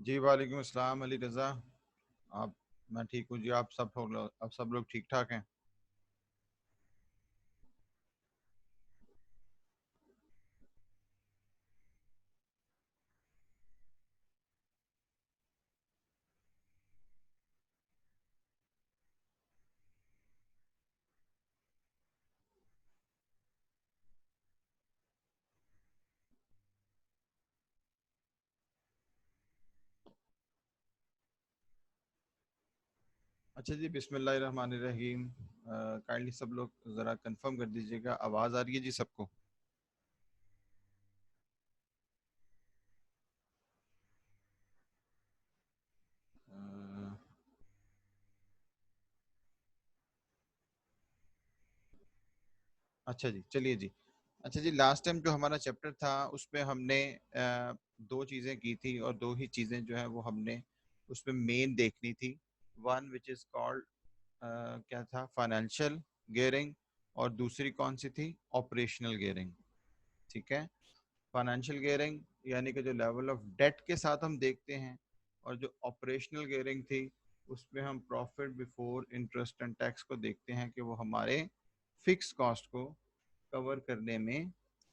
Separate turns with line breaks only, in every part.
जी वालेकुम अस्सलाम अली रज़ा। आप मैं ठीक हूँ जी। आप सब लोग ठीक ठाक हैं? अच्छा जी, बिस्मिल्लाहिर्रहमानिर्रहीम। काइंडली सब लोग ज़रा कंफर्म कर दीजिएगा, आवाज़ आ रही है जी सबको? अ, अच्छा जी, चलिए जी। अच्छा जी, लास्ट टाइम जो हमारा चैप्टर था उसमें हमने दो चीज़ें की थी और दो ही चीज़ें जो है वो हमने उसमें मेन देखनी थी। वन विच इज़ कॉल्ड क्या था, फाइनेंशियल गियरिंग, और दूसरी कौन सी थी, ऑपरेशनल गियरिंग। ठीक है। फाइनेंशियल गियरिंग यानी कि जो लेवल ऑफ डेट के साथ हम देखते हैं, और जो ऑपरेशनल गियरिंग थी उसमें हम profit before interest and tax को देखते हैं कि वो हमारे फिक्स कॉस्ट को कवर करने में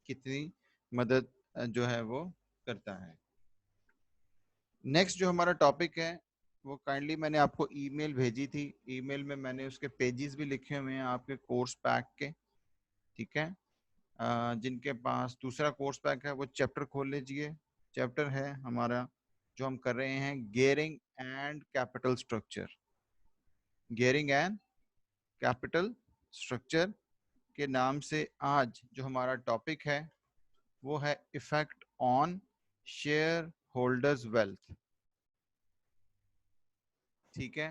कितनी मदद जो है वो करता है। नेक्स्ट जो हमारा टॉपिक है वो काइंडली मैंने आपको ईमेल भेजी थी। ईमेल में मैंने उसके पेजेस भी लिखे हुए हैं आपके कोर्स पैक के। ठीक है। जिनके पास दूसरा कोर्स पैक है वो चैप्टर खोल लीजिए। चैप्टर है हमारा जो हम कर रहे हैं, gearing and capital structure. Gearing and capital structure के नाम से आज जो हमारा टॉपिक है वो है effect on share holders wealth. ठीक है।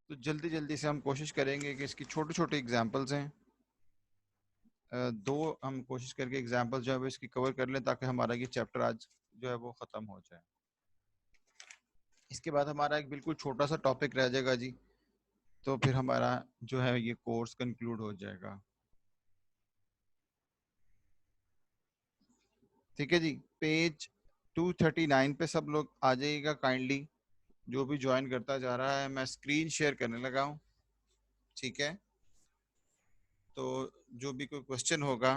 तो जल्दी जल्दी से हम कोशिश करेंगे कि इसकी छोटे छोटे एग्जांपल्स हैं, दो हम कोशिश करके एग्जांपल्स जो है वो इसकी कवर कर लें ताकि हमारा ये चैप्टर आज जो है वो ख़त्म हो जाए। इसके बाद हमारा एक बिल्कुल छोटा सा टॉपिक रह जाएगा जी, तो फिर हमारा जो है ये कोर्स कंक्लूड हो जाएगा। ठीक है जी। पेज 239 पे सब लोग आ जाइएगा काइंडली। जो भी ज्वाइन करता जा रहा है, मैं स्क्रीन शेयर करने लगा हूँ। ठीक है। तो जो भी कोई क्वेश्चन होगा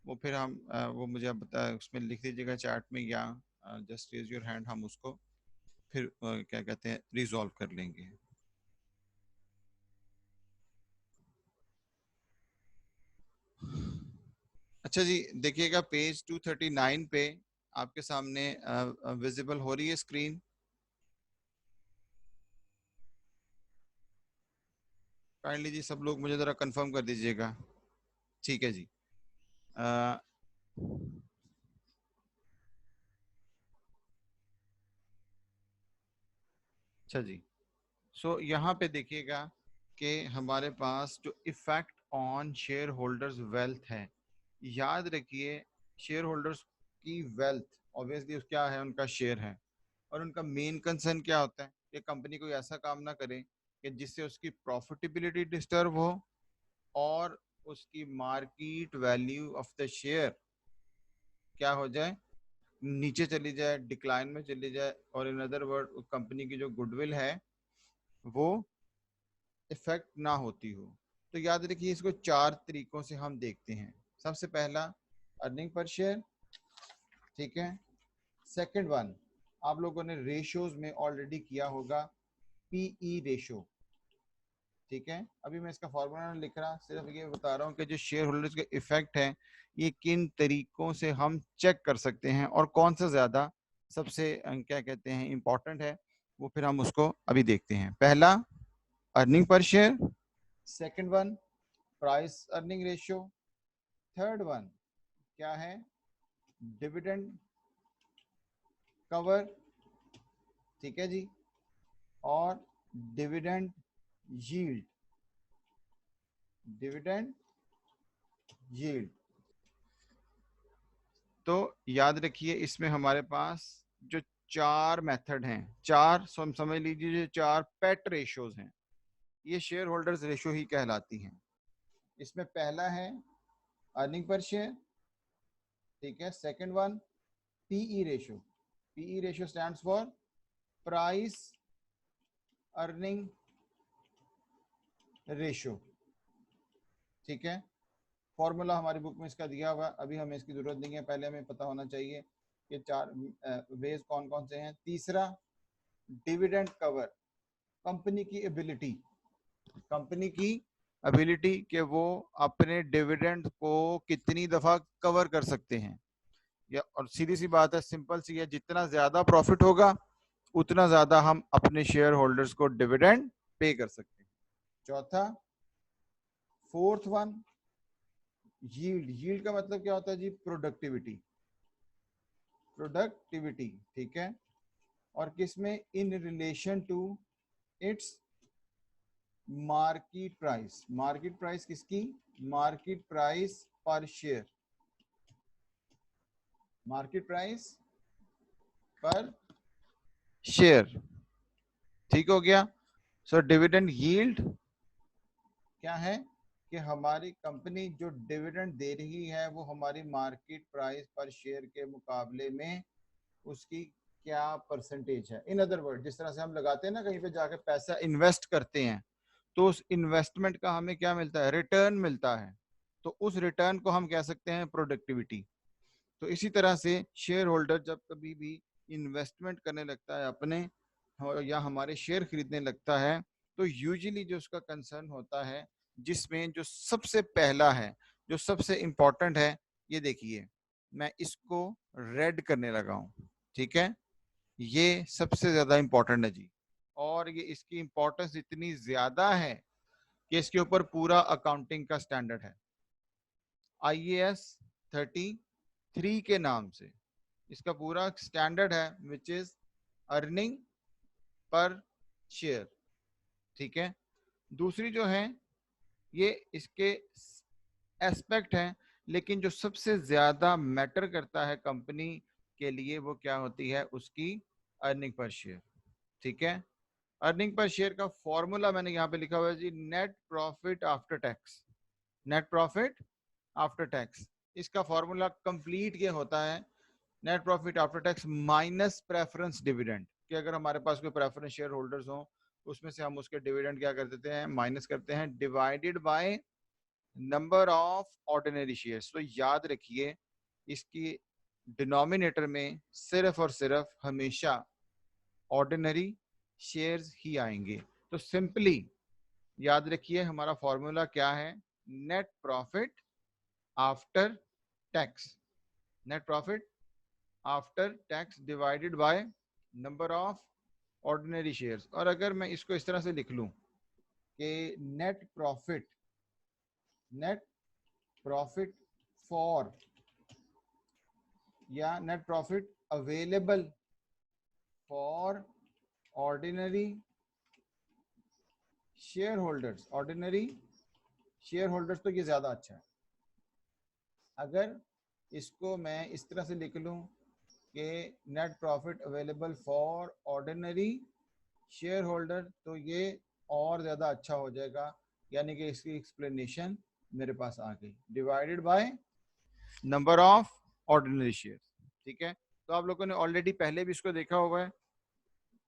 वो फिर हम वो मुझे आप बता उसमें लिख दीजिएगा चैट में, या जस्ट रेज योर हैंड, हम उसको फिर क्या कहते हैं रिजॉल्व कर लेंगे। अच्छा जी, देखिएगा पेज 239 पे आपके सामने विजिबल हो रही है स्क्रीन? काइंडली जी सब लोग मुझे ज़रा कंफर्म कर दीजिएगा। ठीक है जी। अ, अच्छा जी। सो यहाँ पे देखिएगा कि हमारे पास जो effect on share holders wealth है, याद रखिए शेयर होल्डर्स की वेल्थ ऑब्वियसली क्या है, उनका शेयर है। और उनका मेन कंसर्न क्या होता है कि कंपनी कोई ऐसा काम ना करे कि जिससे उसकी प्रॉफिटेबिलिटी डिस्टर्ब हो और उसकी market value of the share क्या हो जाए, नीचे चली जाए, डिक्लाइन में चली जाए, और इन अदर वर्ड कंपनी की जो गुडविल है वो इफेक्ट ना होती हो। तो याद रखिए इसको चार तरीकों से हम देखते हैं। सबसे पहला अर्निंग पर शेयर। ठीक है। सेकंड वन, आप लोगों ने रेशियोज में ऑलरेडी किया होगा, पीई रेशियो। ठीक है। अभी मैं इसका फॉर्मूला नहीं लिख रहा, सिर्फ ये बता रहा हूँ कि जो शेयर होल्डर्स के इफेक्ट हैं ये किन तरीकों से हम चेक कर सकते हैं और कौन सा ज्यादा सबसे क्या कहते हैं इंपॉर्टेंट है, वो फिर हम उसको अभी देखते हैं। पहला earning per share, second one price earning ratio, third one क्या है, डिविडेंड कवर। ठीक है जी। और डिविडेंड यील्ड, डिविडेंड यील्ड। तो याद रखिए इसमें हमारे पास जो चार मेथड हैं, चार समझ लीजिए जो चार पेट रेशियोज हैं, ये शेयर होल्डर्स रेशियो ही कहलाती हैं। इसमें पहला है अर्निंग पर शेयर। ठीक है। Second one P E ratio. P E ratio stands for price earning ratio. ठीक है, फॉर्मूला हमारी बुक में इसका दिया हुआ है, अभी हमें इसकी जरूरत नहीं है, पहले हमें पता होना चाहिए कि चार वेज कौन कौन से हैं। तीसरा, डिविडेंड कवर, कंपनी की एबिलिटी, कंपनी की एबिलिटी कि वो अपने डिविडेंड को कितनी दफा कवर कर सकते हैं। या और सीधी सी बात है, सिंपल सी है, जितना ज्यादा प्रॉफिट होगा उतना ज्यादा हम अपने शेयर होल्डर्स को डिविडेंड पे कर सकते हैं। चौथा, फोर्थ वन, यील्ड। यील्ड का मतलब क्या होता है जी? Productivity, productivity. ठीक है, और किसमें? In relation to its market price. Market price किसकी? Market price per share, market price per share. ठीक हो गया। सो डिविडेंड यील्ड क्या है कि हमारी कंपनी जो डिविडेंड दे रही है वो हमारी मार्केट प्राइस पर शेयर के मुकाबले में उसकी क्या परसेंटेज है। इन अदर वर्ड, जिस तरह से हम लगाते हैं ना, कहीं पे जाके पैसा इन्वेस्ट करते हैं तो उस इन्वेस्टमेंट का हमें क्या मिलता है? रिटर्न मिलता है। तो उस रिटर्न को हम कह सकते हैं प्रोडक्टिविटी। तो इसी तरह से शेयर होल्डर जब कभी भी इन्वेस्टमेंट करने लगता है अपने, या हमारे शेयर खरीदने लगता है, तो यूजुअली जो उसका कंसर्न होता है, जिसमें जो सबसे पहला है, जो सबसे इंपॉर्टेंट है, ये देखिए मैं इसको रेड करने लगा हूं। ठीक है, ये सबसे ज्यादा इंपॉर्टेंट है जी, और ये इसकी इंपॉर्टेंस इतनी ज्यादा है कि इसके ऊपर पूरा अकाउंटिंग का स्टैंडर्ड है। IAS 33 के नाम से इसका पूरा स्टैंडर्ड है, which is earning per share. ठीक है, दूसरी जो है ये इसके एस्पेक्ट हैं, लेकिन जो सबसे ज्यादा मैटर करता है कंपनी के लिए वो क्या होती है? उसकी अर्निंग पर शेयर। ठीक है, अर्निंग पर शेयर का फॉर्मूला मैंने यहाँ पे लिखा हुआ है जी, net profit after tax. Net profit after tax, इसका फॉर्मूला कंप्लीट ये होता है, net profit after tax minus preference dividend. कि अगर हमारे पास कोई प्रेफरेंस शेयर होल्डर्स हो, उसमें से हम उसके डिविडेंड क्या कर देते हैं? माइनस करते हैं, divided by number of ordinary shares. तो याद रखिए, इसकी डिनोमिनेटर में सिर्फ और सिर्फ हमेशा ऑर्डिनरी शेयर्स ही आएंगे। तो सिंपली याद रखिए हमारा फॉर्मूला क्या है? Net profit after tax, net profit after tax divided by number of ordinary shares. और अगर मैं इसको इस तरह से लिख लूं कि net profit, net profit for, या net profit available for ordinary share holders, ordinary share holders, तो ये ज्यादा अच्छा है। अगर इसको मैं इस तरह से लिख लूं कि net profit available for ordinary share holder, तो ये और ज्यादा अच्छा हो जाएगा। यानी कि इसकी एक्सप्लेनेशन मेरे पास आ गई, divided by number of ordinary share. ठीक है, तो आप लोगों ने ऑलरेडी पहले भी इसको देखा हुआ है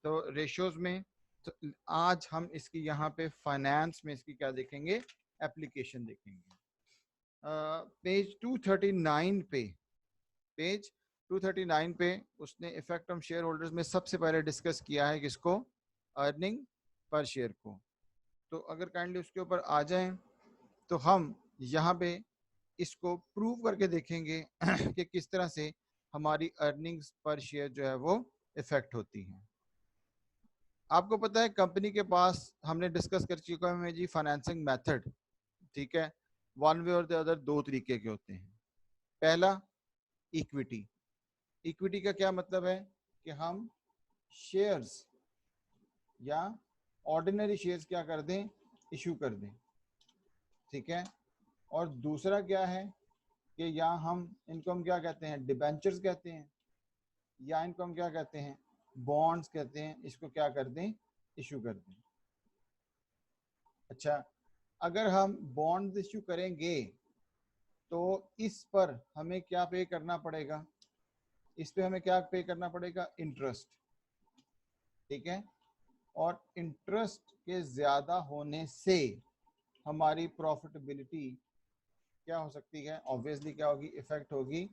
तो रेशियोज में। तो आज हम इसकी यहाँ पे फाइनेंस में इसकी क्या देखेंगे? एप्लीकेशन देखेंगे। पेज 239 पे, पेज 239 पे उसने इफेक्ट ऑन शेयर होल्डर्स में सबसे पहले डिस्कस किया है किसको? अर्निंग पर शेयर को। तो अगर काइंडली उसके ऊपर आ जाएं तो हम यहाँ पे इसको प्रूव करके देखेंगे कि किस तरह से हमारी अर्निंग्स पर शेयर जो है वो इफेक्ट होती है। आपको पता है कंपनी के पास, हमने डिस्कस कर चुका है जी, फाइनेंसिंग मेथड। ठीक है, वन वे और द अदर दो तरीके के होते हैं। पहला, इक्विटी। इक्विटी का क्या मतलब है कि हम शेयर्स या ऑर्डिनरी शेयर्स क्या कर दें? इशू कर दें। ठीक है, और दूसरा क्या है कि यहाँ इनको हम क्या कहते हैं? डिबेंचर्स कहते हैं, या इनको हम क्या कहते हैं? बॉन्ड्स कहते हैं। इसको क्या कर दें? इशू कर दें। अच्छा, अगर हम बॉन्ड इशू करेंगे तो इस पर हमें क्या पे करना पड़ेगा? इस पे हमें क्या पे करना पड़ेगा? इंटरेस्ट। ठीक है। और इंटरेस्ट के ज्यादा होने से हमारी प्रॉफिटेबिलिटी क्या हो सकती है, ऑब्वियसली क्या होगी, इफेक्ट होगी,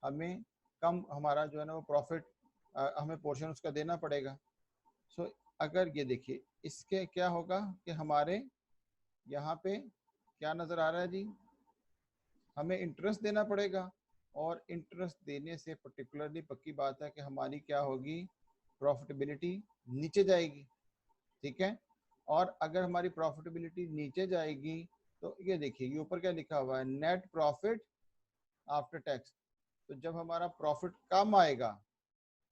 हमें कम हमारा जो है ना वो प्रॉफिट हमें पोर्शन उसका देना पड़ेगा। सो अगर ये देखिए इसके क्या होगा कि हमारे यहाँ पे क्या नजर आ रहा है जी, हमें इंटरेस्ट देना पड़ेगा, और इंटरेस्ट देने से पर्टिकुलरली पक्की बात है कि हमारी क्या होगी, प्रॉफिटेबिलिटी नीचे जाएगी। ठीक है। और अगर हमारी प्रॉफिटेबिलिटी नीचे जाएगी तो ये देखिए ये ऊपर क्या लिखा हुआ है, नेट प्रॉफिट आफ्टर टैक्स। तो जब हमारा प्रॉफिट कम आएगा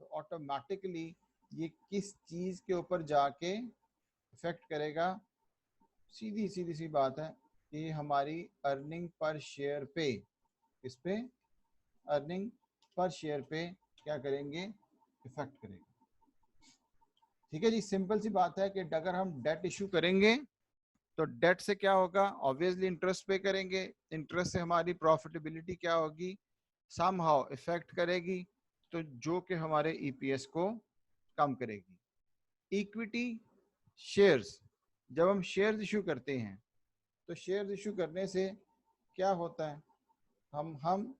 तो ऑटोमेटिकली ये किस चीज के ऊपर जाके इफेक्ट करेगा, सीधी सीधी सी बात है कि हमारी अर्निंग पर शेयर पे, इस पे अर्निंग पर शेयर पे क्या करेंगे, इफेक्ट करेंगे। ठीक है जी, सिंपल सी बात है कि अगर हम डेट इशू करेंगे तो डेट से क्या होगा, ऑब्वियसली इंटरेस्ट पे करेंगे, इंटरेस्ट से हमारी प्रॉफिटेबिलिटी क्या होगी, सम हाउ इफेक्ट करेगी, तो जो कि हमारे ईपीएस को कम करेगी। इक्विटी शेयर्स, जब हम शेयर्स इशू करते हैं तो शेयर्स इशू करने से क्या होता है, हम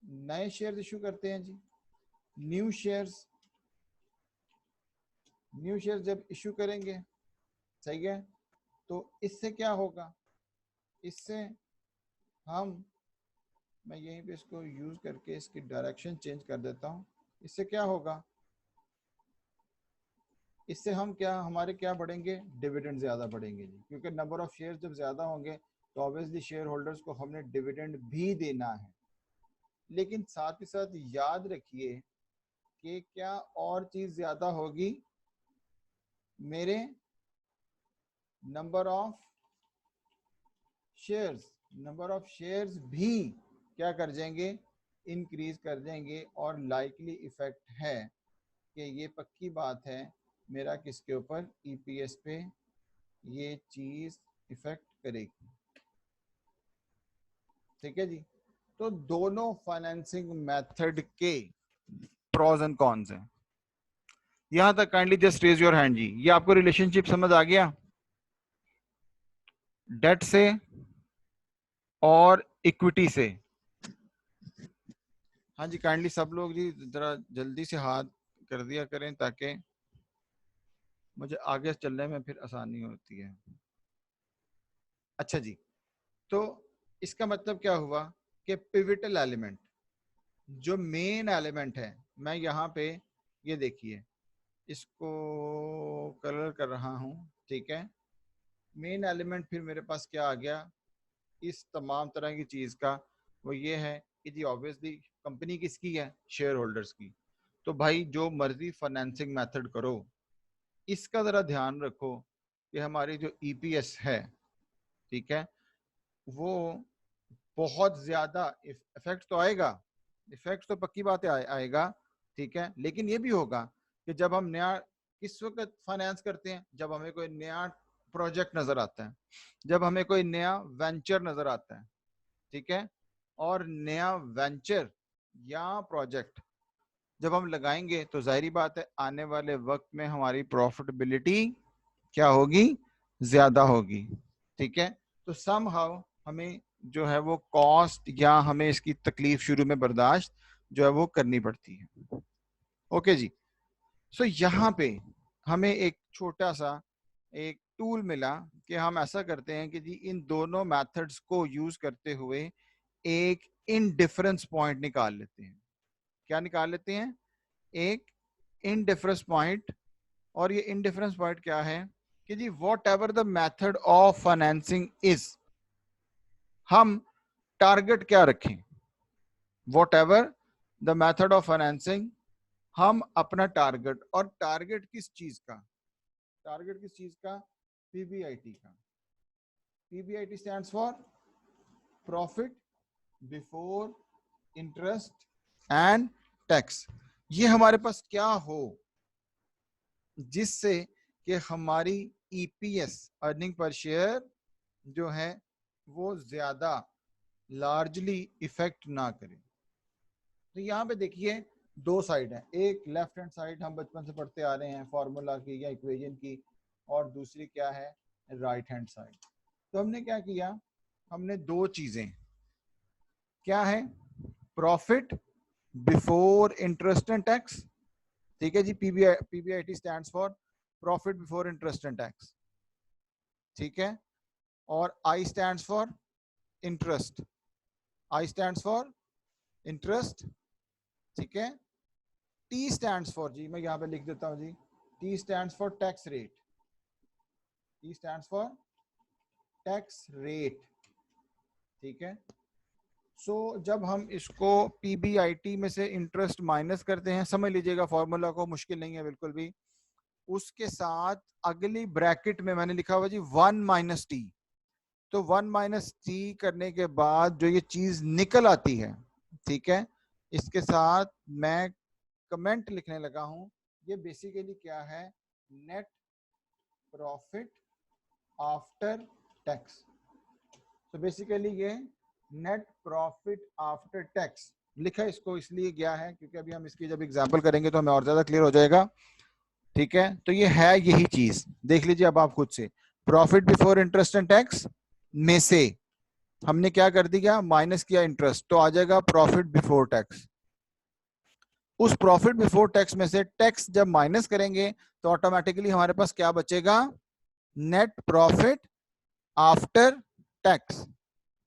नए शेयर्स इशू करते हैं जी, न्यू शेयर्स। न्यू शेयर्स जब इशू करेंगे, सही है, तो इससे क्या होगा, इससे हम, मैं यहीं पे इसको यूज करके इसकी डायरेक्शन चेंज कर देता हूँ, इससे क्या होगा, इससे हम क्या, हमारे क्या बढ़ेंगे, डिविडेंड ज्यादा बढ़ेंगे जी, क्योंकि नंबर ऑफ शेयर्स जब ज्यादा होंगे तो ऑब्वियसली शेयर होल्डर्स को हमने डिविडेंड भी देना है। लेकिन साथ ही साथ याद रखिए कि क्या और चीज ज्यादा होगी, मेरे number of shares, number of shares भी क्या कर जाएंगे, इंक्रीज कर देंगे, और लाइकली इफेक्ट है कि ये पक्की बात है मेरा किसके ऊपर, ईपीएस पे ये चीज इफेक्ट करेगी। ठीक है जी। तो दोनों फाइनेंसिंग मेथड के प्रोज एंड कॉन्स हैं। यहां तक kindly just raise your hand जी, ये आपको रिलेशनशिप समझ आ गया डेट से और इक्विटी से? हाँ जी, काइंडली सब लोग जी जरा जल्दी से हाथ कर दिया करें ताकि मुझे आगे चलने में फिर आसानी होती है। अच्छा जी, तो इसका मतलब क्या हुआ कि पिविटल एलिमेंट, जो मेन एलिमेंट है, मैं यहाँ पे ये देखिए इसको कलर कर रहा हूँ, ठीक है। मेन एलिमेंट फिर मेरे पास क्या आ गया इस तमाम तरह की चीज का, वो ये है कि जी ऑब्वियसली कंपनी किसकी है, शेयर होल्डर्स की। तो भाई जो मर्जी फाइनेंसिंग मेथड करो, इसका जरा ध्यान रखो कि हमारी जो ईपीएस है, ठीक है, वो बहुत ज्यादा इफेक्ट तो आएगा, इफेक्ट तो पक्की बात है आएगा, ठीक है। लेकिन ये भी होगा कि जब हम नया, किस वक्त फाइनेंस करते हैं, जब हमें कोई नया प्रोजेक्ट नजर आता है, जब हमें कोई नया वेंचर नजर आता है, ठीक है। और नया वेंचर या प्रोजेक्ट जब हम लगाएंगे तो जाहिर बात है आने वाले वक्त में हमारी प्रॉफिटेबिलिटी क्या होगी, ज्यादा होगी। ठीक है। तो सम हाउ हमें जो है वो कॉस्ट या हमें इसकी तकलीफ शुरू में बर्दाश्त जो है वो करनी पड़ती है। ओके जी। सो यहाँ पे हमें एक छोटा सा एक टूल मिला कि हम ऐसा करते हैं कि जी इन दोनों मेथड्स को यूज करते हुए एक इनडिफरेंस पॉइंट निकाल लेते हैं। क्या निकाल लेते हैं, एक इनडिफरेंस पॉइंट। और ये इनडिफरेंस पॉइंट क्या है कि जी whatever the method of financing is, हम टारगेट क्या रखें, whatever the method of financing, हम अपना टारगेट, और टारगेट किस चीज का, टारगेट किस चीज का, पीबीआईटी का। PBIT stands for profit before interest and tax. ये हमारे पास क्या हो जिससे कि हमारी ईपीएस, अर्निंग पर शेयर जो है वो ज्यादा लार्जली इफेक्ट ना करे। तो यहाँ पे देखिए दो साइड है, एक लेफ्ट हैंड साइड हम बचपन से पढ़ते आ रहे हैं फॉर्मूला की या इक्वेशन की, और दूसरी क्या है, राइट हैंड साइड। तो हमने क्या किया, हमने दो चीजें, क्या है, profit before interest and tax, ठीक है जी, PBIT stands for profit before interest and tax, ठीक है, और I stands for interest, I stands for interest, ठीक है, टी स्टैंड्स फॉर, जी मैं यहां पे लिख देता हूं जी, T stands for tax rate, T stands for tax rate, ठीक है। सो जब हम इसको पीबीआईटी में से इंटरेस्ट माइनस करते हैं, समझ लीजिएगा फॉर्मूला को, मुश्किल नहीं है बिल्कुल भी, उसके साथ अगली ब्रैकेट में मैंने लिखा हुआ जी 1 - टी, तो 1 - टी करने के बाद जो ये चीज निकल आती है, ठीक है, इसके साथ मैं कमेंट लिखने लगा हूं, ये बेसिकली क्या है, नेट प्रॉफिट आफ्टर टैक्स। तो बेसिकली ये नेट प्रॉफिट आफ्टर टैक्स लिखा इसको इसलिए गया है क्योंकि अभी हम इसकी जब एग्जांपल करेंगे तो हमें और ज्यादा क्लियर हो जाएगा, ठीक है। तो ये है यही चीज, देख लीजिए अब आप खुद से, profit before interest and tax में से हमने क्या कर दिया, माइनस किया इंटरेस्ट, तो आ जाएगा प्रॉफिट बिफोर टैक्स। उस प्रॉफिट बिफोर टैक्स में से टैक्स जब माइनस करेंगे तो ऑटोमेटिकली हमारे पास क्या बचेगा, net profit after tax,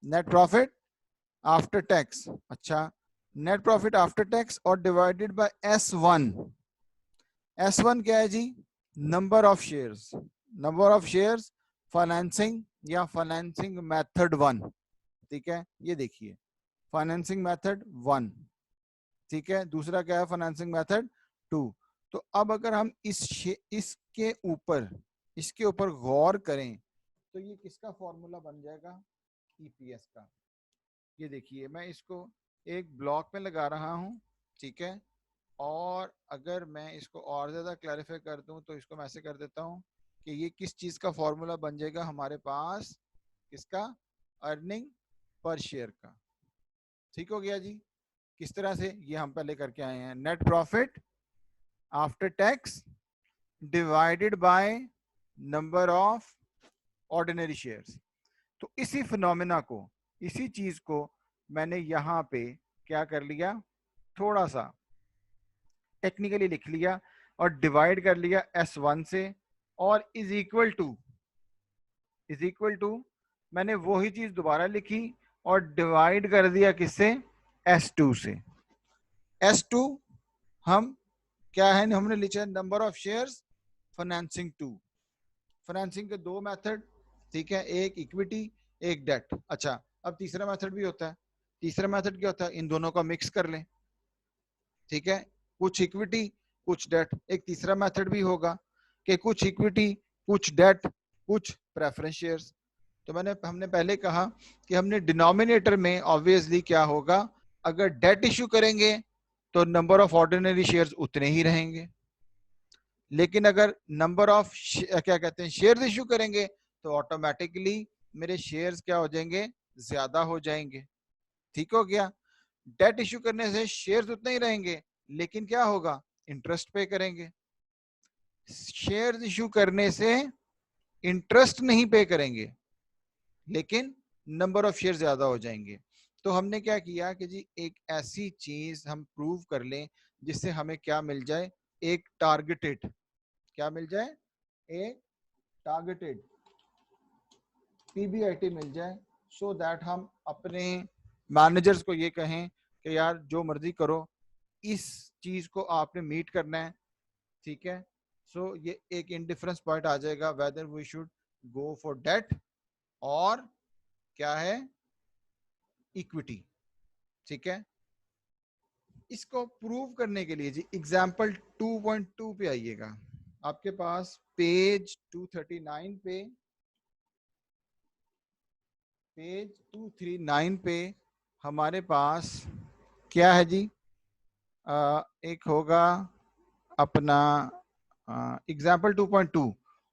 net profit after tax. अच्छा, नेट प्रॉफिट आफ्टर टैक्स और डिवाइडेड बाय S1। S1 क्या है जी, number of shares, number of shares financing या फाइनेंसिंग मेथड 1, ठीक है, ये देखिए फाइनेंसिंग मेथड 1, ठीक है, दूसरा क्या है, फाइनेंसिंग मेथड 2। तो अब अगर हम इसके ऊपर गौर करें तो ये किसका फॉर्मूला बन जाएगा, ईपीएस का। ये देखिए मैं इसको एक ब्लॉक में लगा रहा हूं, ठीक है, और अगर मैं इसको और ज्यादा क्लैरिफाई कर दूं तो इसको मैं ऐसे कर देता हूं कि ये किस चीज का फॉर्मूला बन जाएगा हमारे पास, किसका, अर्निंग पर शेयर का, ठीक हो गया जी। किस तरह से, ये हम पहले करके आए हैं, net profit after tax divided by number of ordinary shares. तो इसी फिनोमिना को, इसी चीज को मैंने यहां पे क्या कर लिया, थोड़ा सा टेक्निकली लिख लिया और डिवाइड कर लिया S1 से, और इज इक्वल टू मैंने वही चीज दोबारा लिखी और डिवाइड कर दिया किससे, S2 से। S2 हम क्या है, हमने लिखा number of shares financing 2, financing के दो मेथड, ठीक है, एक इक्विटी एक डेट। अच्छा, अब तीसरा मेथड भी होता है, तीसरा मेथड क्या होता है, इन दोनों का मिक्स कर लें, ठीक है, कुछ इक्विटी कुछ डेट। एक तीसरा मेथड भी होगा कि कुछ इक्विटी कुछ डेट कुछ प्रेफरेंस शेयर्स। तो हमने पहले कहा कि हमने डिनोमिनेटर में ऑब्वियसली क्या होगा, अगर डेट इश्यू करेंगे तो नंबर ऑफ ऑर्डिनरी शेयर्स उतने ही रहेंगे, लेकिन अगर नंबर ऑफ क्या कहते हैं शेयर्स इश्यू करेंगे तो ऑटोमेटिकली मेरे शेयर्स क्या हो जाएंगे, ज्यादा हो जाएंगे, ठीक हो गया। डेट इश्यू करने से शेयर्स उतने ही रहेंगे, लेकिन क्या होगा, इंटरेस्ट पे करेंगे। शेयर्स इश्यू करने से इंटरेस्ट नहीं पे करेंगे, लेकिन नंबर ऑफ शेयर ज्यादा हो जाएंगे। तो हमने क्या किया कि जी एक ऐसी चीज हम प्रूव कर लें जिससे हमें क्या मिल जाए, एक टारगेटेड, क्या मिल जाए, एक टारगेटेड पीबीआईटी मिल जाए, सो दैट हम अपने मैनेजर्स को ये कहें कि यार जो मर्जी करो, इस चीज को आपने मीट करना है, ठीक है। सो ये एक इंडिफरेंस पॉइंट आ जाएगा, whether we should go for debt और क्या है, इक्विटी, ठीक है। इसको प्रूव करने के लिए जी एग्जाम्पल 2.2 पे आइएगा, आपके पास पेज 239 पे, पेज 239 पे हमारे पास क्या है जी, एक होगा अपना एग्जाम्पल 2.2,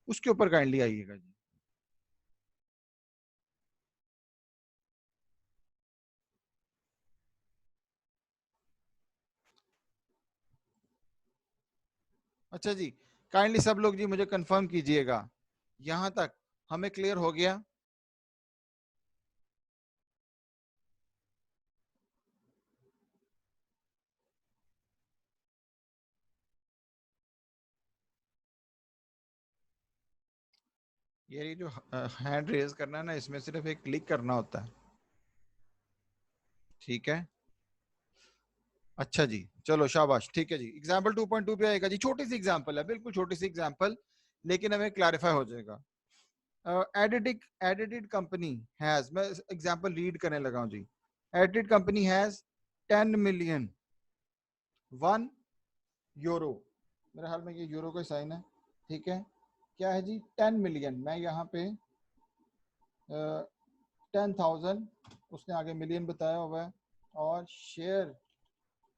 उसके ऊपर काइंडली आइएगा जी। अच्छा जी, काइंडली सब लोग जी मुझे कंफर्म कीजिएगा, यहां तक हमें क्लियर हो गया? ये जो हैंड रेज करना है ना, इसमें सिर्फ एक क्लिक करना होता है, ठीक है? अच्छा जी, चलो शाबाश, ठीक है जी। एग्जाम्पल 2.2 पे आएगा जी, छोटी सी एग्जाम्पल है, बिल्कुल छोटी सी एग्जाम्पल, लेकिन हमें क्लैरिफाई हो जाएगा। एडिटेड कंपनी हैज, मैं एग्जाम्पल रीड करने लगा हूं जी। Edited company has 10 million 1 euro, मेरे हाल में ये यूरो का साइन है, ठीक है? क्या है जी? 10 मिलियन, मैं यहाँ पे 10,000, उसने आगे मिलियन बताया हुआ है, और शेयर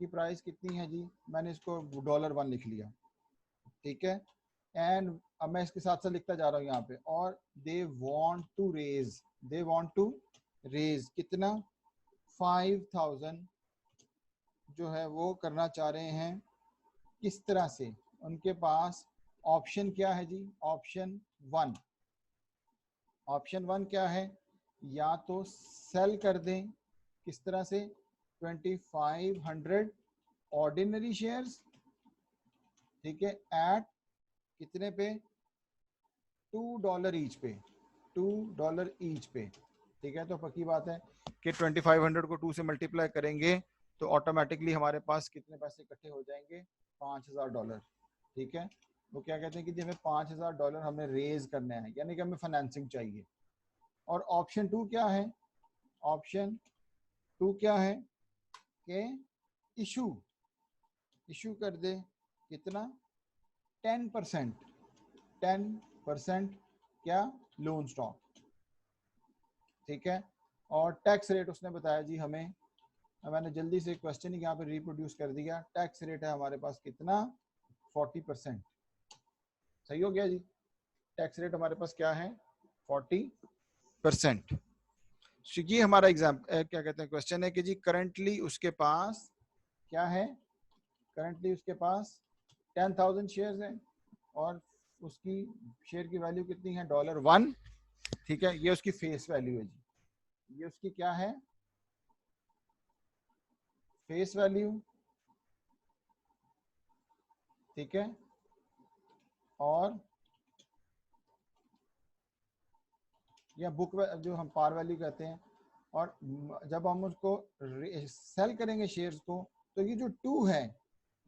की प्राइस कितनी है जी? मैंने इसको $1 लिख लिया, ठीक है? एंड अब मैं इसके साथ साथ लिखता जा रहा हूँ यहाँ पे, और दे वांट टू रेज कितना? 5,000 जो है वो करना चाह रहे हैं। किस तरह से? उनके पास ऑप्शन क्या है जी? ऑप्शन वन क्या है? या तो सेल कर दें, किस तरह से? 2,500 ऑर्डिनरी शेयर्स, ठीक है, एट कितने पे? $2 ईच पे, $2 ईच पे, ठीक है? तो पक्की बात है कि 2,500 को 2 से मल्टीप्लाई करेंगे तो ऑटोमेटिकली हमारे पास कितने पैसे इकट्ठे हो जाएंगे? $5,000, ठीक है? वो क्या कहते हैं कि जी हमें $5,000 हमें रेज करना है, यानी कि हमें फाइनेंसिंग चाहिए। और ऑप्शन टू क्या है? ऑप्शन टू क्या है कि इशू इशू कर दे, कितना? 10%, 10% क्या? लोन स्टॉक, ठीक है? और टैक्स रेट उसने बताया जी हमें, मैंने जल्दी से क्वेश्चन ही यहाँ पे रिप्रोड्यूस कर दिया। टैक्स रेट है हमारे पास कितना? 40%। सही हो गया जी? टैक्स रेट हमारे पास क्या है? 40%। ये हमारा एग्जाम क्या कहते हैं क्वेश्चन है कि जी करंटली उसके पास क्या है? करंटली उसके पास 10,000 शेयर्स हैं, और उसकी शेयर की वैल्यू कितनी है? $1, ठीक है? ये उसकी फेस वैल्यू है जी, ये उसकी क्या है? फेस वैल्यू, ठीक है? और या बुक जो हम पार वैल्यू कहते हैं। और जब हम उसको सेल करेंगे शेयर्स को, तो ये जो टू है,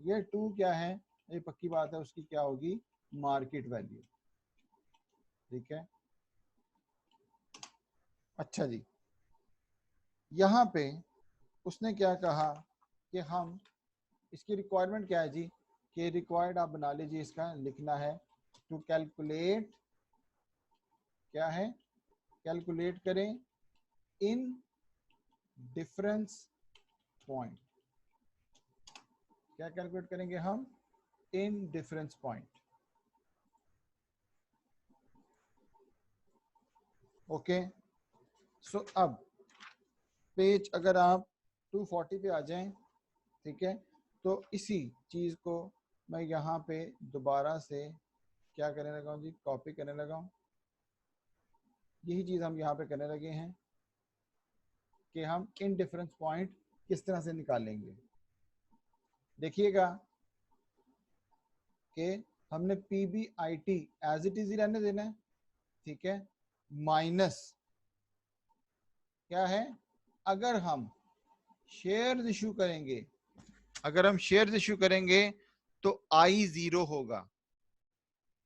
ये टू क्या है? ये पक्की बात है उसकी क्या होगी? मार्केट वैल्यू, ठीक है? अच्छा जी, यहाँ पे उसने क्या कहा कि हम, इसकी रिक्वायरमेंट क्या है जी? कि रिक्वायर्ड आप बना लीजिए, इसका लिखना है टू कैलकुलेट, क्या है? कैलकुलेट करें इन डिफरेंस पॉइंट। क्या कैलकुलेट करेंगे हम? Indifference point, okay? So अब पेज अगर आप 240 पे आ जाएं, ठीक है, तो इसी चीज को मैं यहाँ पे दोबारा से क्या करने लगा हूँ जी? कॉपी करने लगा हूँ। यही चीज हम यहाँ पे करने लगे हैं कि हम इन डिफरेंस पॉइंट किस तरह से निकालेंगे। देखिएगा कि हमने PBIT एज इट इज ही रहने देना है, ठीक है? माइनस क्या है? अगर हम शेयर इशू करेंगे, अगर हम शेयर इशू करेंगे तो I0 होगा,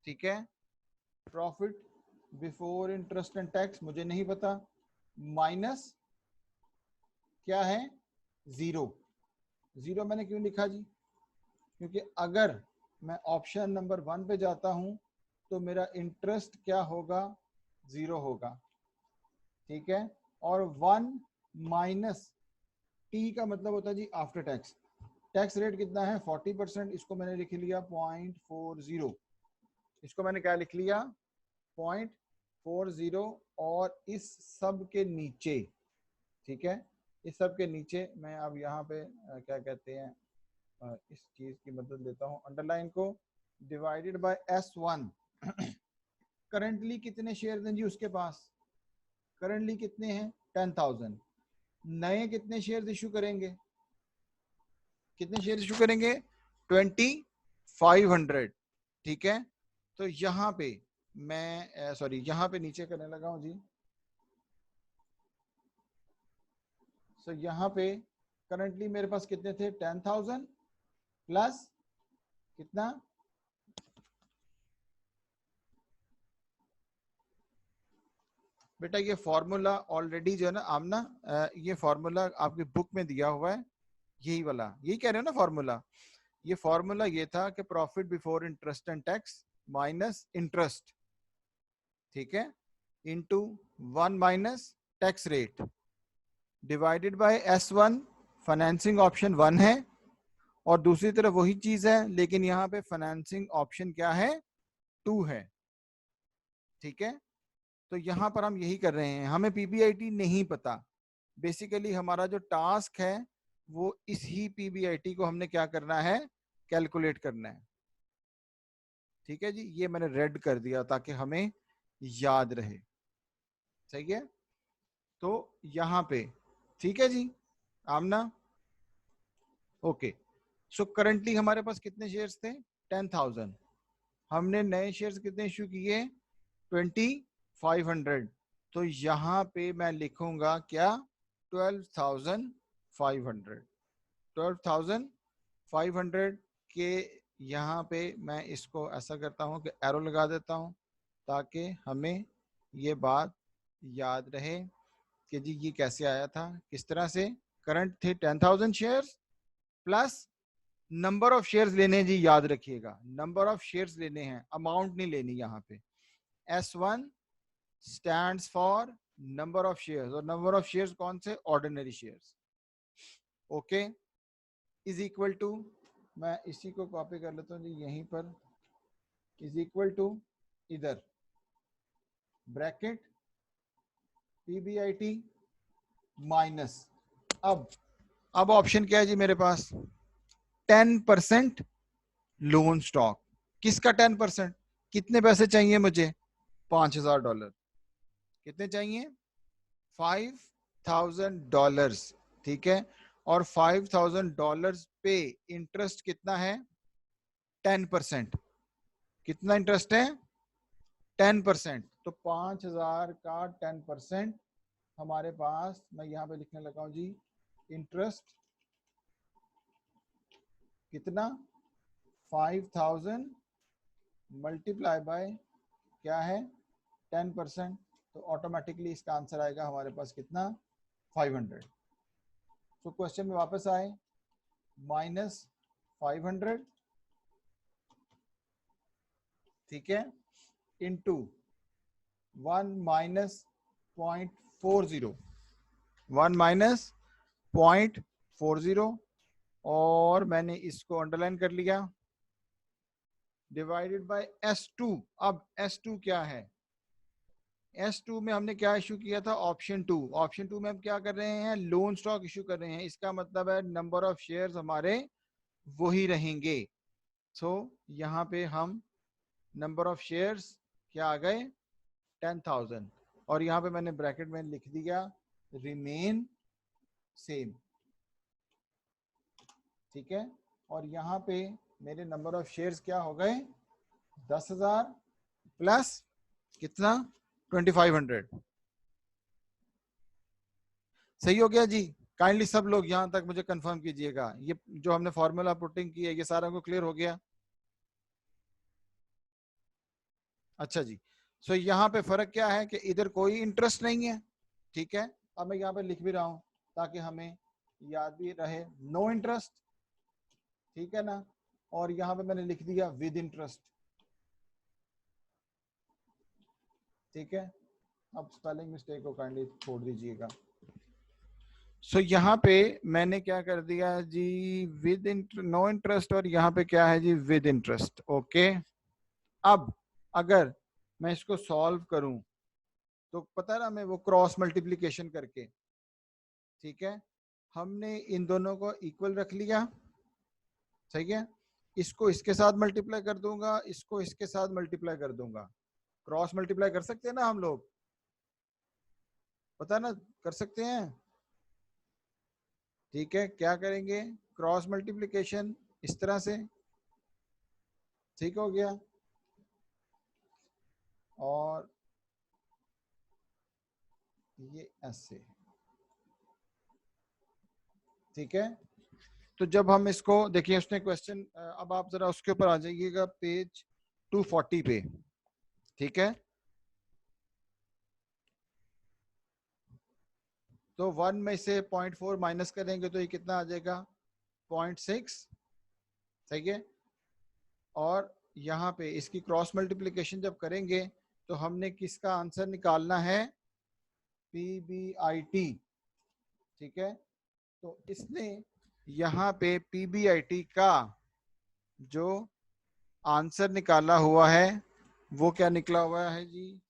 ठीक है? Profit before interest and tax मुझे नहीं पता, माइनस क्या है? जीरो। जीरो मैंने क्यों लिखा जी? क्योंकि अगर मैं ऑप्शन नंबर 1 पे जाता हूं तो मेरा इंटरेस्ट क्या होगा? 0 होगा, ठीक है? और 1 माइनस टी का मतलब होता है जी आफ्टर टैक्स। टैक्स रेट कितना है? 40%, इसको मैंने लिख लिया 0.40, इसको मैंने क्या लिख लिया? 0.40। और इस सब के नीचे, ठीक है, इस सब के नीचे मैं अब यहाँ पे क्या कहते हैं, इस चीज की मदद लेता हूँ, अंडरलाइन को, डिवाइडेड बाय S1। करंटली कितने शेयर हैं जी उसके पास? करंटली कितने हैं? 10,000। नए कितने शेयर इशू करेंगे? कितने शेयर इशू करेंगे? 2500। ठीक है, तो यहाँ पे मैं सॉरी यहाँ पे नीचे करने लगा हूं जी। सो यहाँ पे करंटली मेरे पास कितने थे? 10,000 प्लस कितना? बेटा ये फॉर्मूला ऑलरेडी जो है ना आमना, ये फॉर्मूला आपकी बुक में दिया हुआ है, यही वाला, यही कह रहे हो ना फॉर्मूला? ये फॉर्मूला ये था कि profit before interest and tax minus interest, ठीक है, into 1 minus tax rate divided by S1। Financing option 1 है और दूसरी तरफ वही चीज है, लेकिन यहाँ पे फाइनेंसिंग ऑप्शन क्या है? 2 है। ठीक है, तो यहाँ पर हम यही कर रहे हैं, हमें पीबीआईटी नहीं पता। बेसिकली हमारा जो टास्क है वो इस ही पीबीआईटी को हमने क्या करना है? कैलकुलेट करना है। ठीक है जी, ये मैंने रेड कर दिया ताकि हमें याद रहे। सही है, तो यहाँ पे ठीक है जी आमना। ओके, सो करंटली हमारे पास कितने शेयर्स थे? 10,000। हमने नए शेयर्स कितने इशू किए? 2500। तो यहाँ पे मैं लिखूंगा क्या? 12,500। 12,500 के यहाँ पे मैं इसको ऐसा करता हूँ कि एरो लगा देता हूँ ताकि हमें ये बात याद रहे कि जी ये कैसे आया था, किस तरह से। करंट थे 10,000 shares plus number of shares लेने हैं जी, याद रखिएगा नंबर ऑफ शेयर्स लेने हैं, अमाउंट नहीं लेनी। यहाँ पे S1 stands for number of shares, और नंबर ऑफ शेयर्स कौन से? Ordinary shares. Okay, is equal to, मैं इसी को कॉपी कर लेता हूँ जी यहीं पर, इज इक्वल टू इधर ब्रैकेट पीबीआईटी माइनस, अब ऑप्शन क्या है जी मेरे पास? 10% लोन स्टॉक। किसका 10%? कितने पैसे चाहिए मुझे? $5,000। कितने चाहिए? $5,000। ठीक है, और $5,000 पे इंटरेस्ट कितना है? 10%। कितना इंटरेस्ट है? 10%। तो 5,000 का 10% हमारे पास, मैं यहां पे लिखने लगा हूं जी, इंटरेस्ट कितना? 5,000 मल्टीप्लाई बाय क्या है? 10%। तो ऑटोमेटिकली इसका आंसर आएगा हमारे पास कितना? 500। तो क्वेश्चन में वापस आए, -500, ठीक है, इंटू 1 माइनस 0.40, 1 माइनस 0.40, और मैंने इसको अंडरलाइन कर लिया, डिवाइडेड बाय S2। अब S2 क्या है? S2 में हमने क्या इशू किया था? ऑप्शन 2। ऑप्शन 2 में हम क्या कर रहे हैं? लोन स्टॉक इशू कर रहे हैं। इसका मतलब है नंबर ऑफ शेयर्स हमारे वही रहेंगे। सो यहाँ पे हम नंबर ऑफ शेयर्स क्या आ गए? 10,000, और यहाँ पे मैंने ब्रैकेट में लिख दिया रिमेन सेम। ठीक है, और यहाँ पे मेरे नंबर ऑफ शेयर्स क्या हो गए? 10,000 प्लस कितना? 2,500। सही हो गया जी? काइंडली सब लोग यहां तक मुझे कंफर्म कीजिएगा, ये जो हमने फॉर्मूला पुटिंग की है ये सारा को क्लियर हो गया? अच्छा जी, सो यहाँ पे फर्क क्या है कि इधर कोई इंटरेस्ट नहीं है। ठीक है, अब मैं यहाँ पे लिख भी रहा हूं ताकि हमें याद भी रहे, नो इंटरेस्ट। ठीक है ना, और यहाँ पे मैंने लिख दिया विद इंटरेस्ट। ठीक है, अब स्पेलिंग मिस्टेक को काइंडली छोड़ दीजिएगा। सो यहाँ पे मैंने क्या कर दिया जी? विद नो इंटरेस्ट, और यहाँ पे क्या है जी? With interest. ओके, अब अगर मैं इसको सॉल्व करूं तो पता है ना, मैं वो क्रॉस मल्टीप्लिकेशन करके, ठीक है, हमने इन दोनों को इक्वल रख लिया। सही है, इसको इसके साथ मल्टीप्लाई कर दूंगा, इसको इसके साथ मल्टीप्लाई कर दूंगा। क्रॉस मल्टीप्लाई कर सकते हैं ना हम लोग, पता ना, कर सकते हैं। ठीक है, क्या करेंगे, क्रॉस मल्टीप्लिकेशन इस तरह से, ठीक हो गया। और ये ऐसे, ठीक है। तो जब हम इसको देखिए, उसने क्वेश्चन, अब आप जरा उसके ऊपर आ जाइएगा पेज 240 पे, ठीक है। तो 1 में से 0.4 माइनस करेंगे तो ये कितना आ जाएगा, 0.6, सही है। और यहाँ पे इसकी क्रॉस मल्टीप्लिकेशन जब करेंगे तो हमने किसका आंसर निकालना है, PBIT, ठीक है। तो इसने यहाँ पे PBIT का जो आंसर निकाला हुआ है वो क्या निकला हुआ है जी,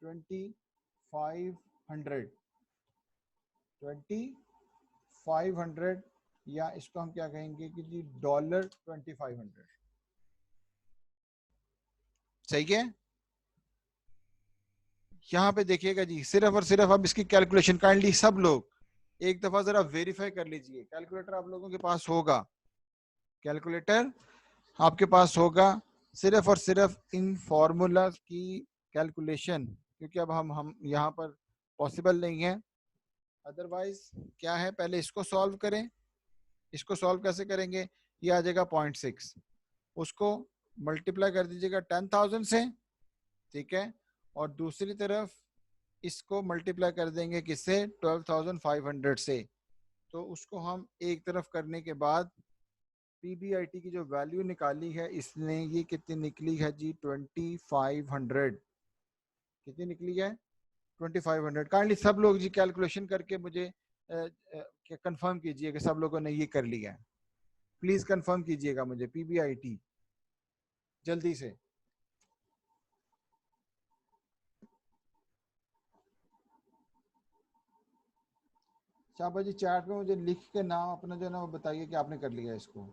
2500, 2500, या इसको हम क्या कहेंगे कि जी $2500, सही है। यहाँ पे देखिएगा जी, सिर्फ और सिर्फ अब इसकी कैलकुलेशन, काइंडली सब लोग एक दफा जरा वेरीफाई कर लीजिए, कैलकुलेटर आप लोगों के पास होगा, कैलकुलेटर आपके पास होगा, सिर्फ और सिर्फ इन फॉर्मूला की कैलकुलेशन, क्योंकि अब हम यहाँ पर पॉसिबल नहीं है। अदरवाइज क्या है, पहले इसको सॉल्व करें। इसको सॉल्व कैसे करेंगे, ये आ जाएगा 0.6, उसको मल्टीप्लाई कर दीजिएगा 10,000 से, ठीक है। और दूसरी तरफ इसको मल्टीप्लाई कर देंगे किससे, 12,500 से। तो उसको हम एक तरफ करने के बाद PBIT की जो वैल्यू निकाली है इसने, ये कितनी निकली है जी, 2500, कितनी निकली है, 2500। काइंडली सब लोग जी कैलकुलेशन करके मुझे कंफर्म कीजिए कि सब लोगों ने ये कर लिया है, प्लीज कंफर्म कीजिएगा मुझे PBIT जल्दी से। शाबाश जी, चैट में मुझे लिख के नाम अपना जो है ना वो बताइए कि आपने कर लिया इसको।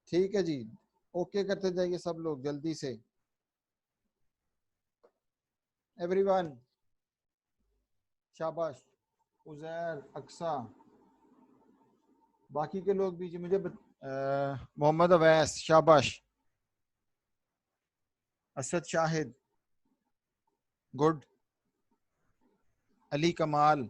ठीक है जी, ओके करते जाइए सब लोग जल्दी से, एवरीवन। शाबाश, उजैर, अक्सा, बाकी के लोग भी जी मुझे मोहम्मद अवैस, शाबाश, असद शाहिद, गुड, अली कमाल,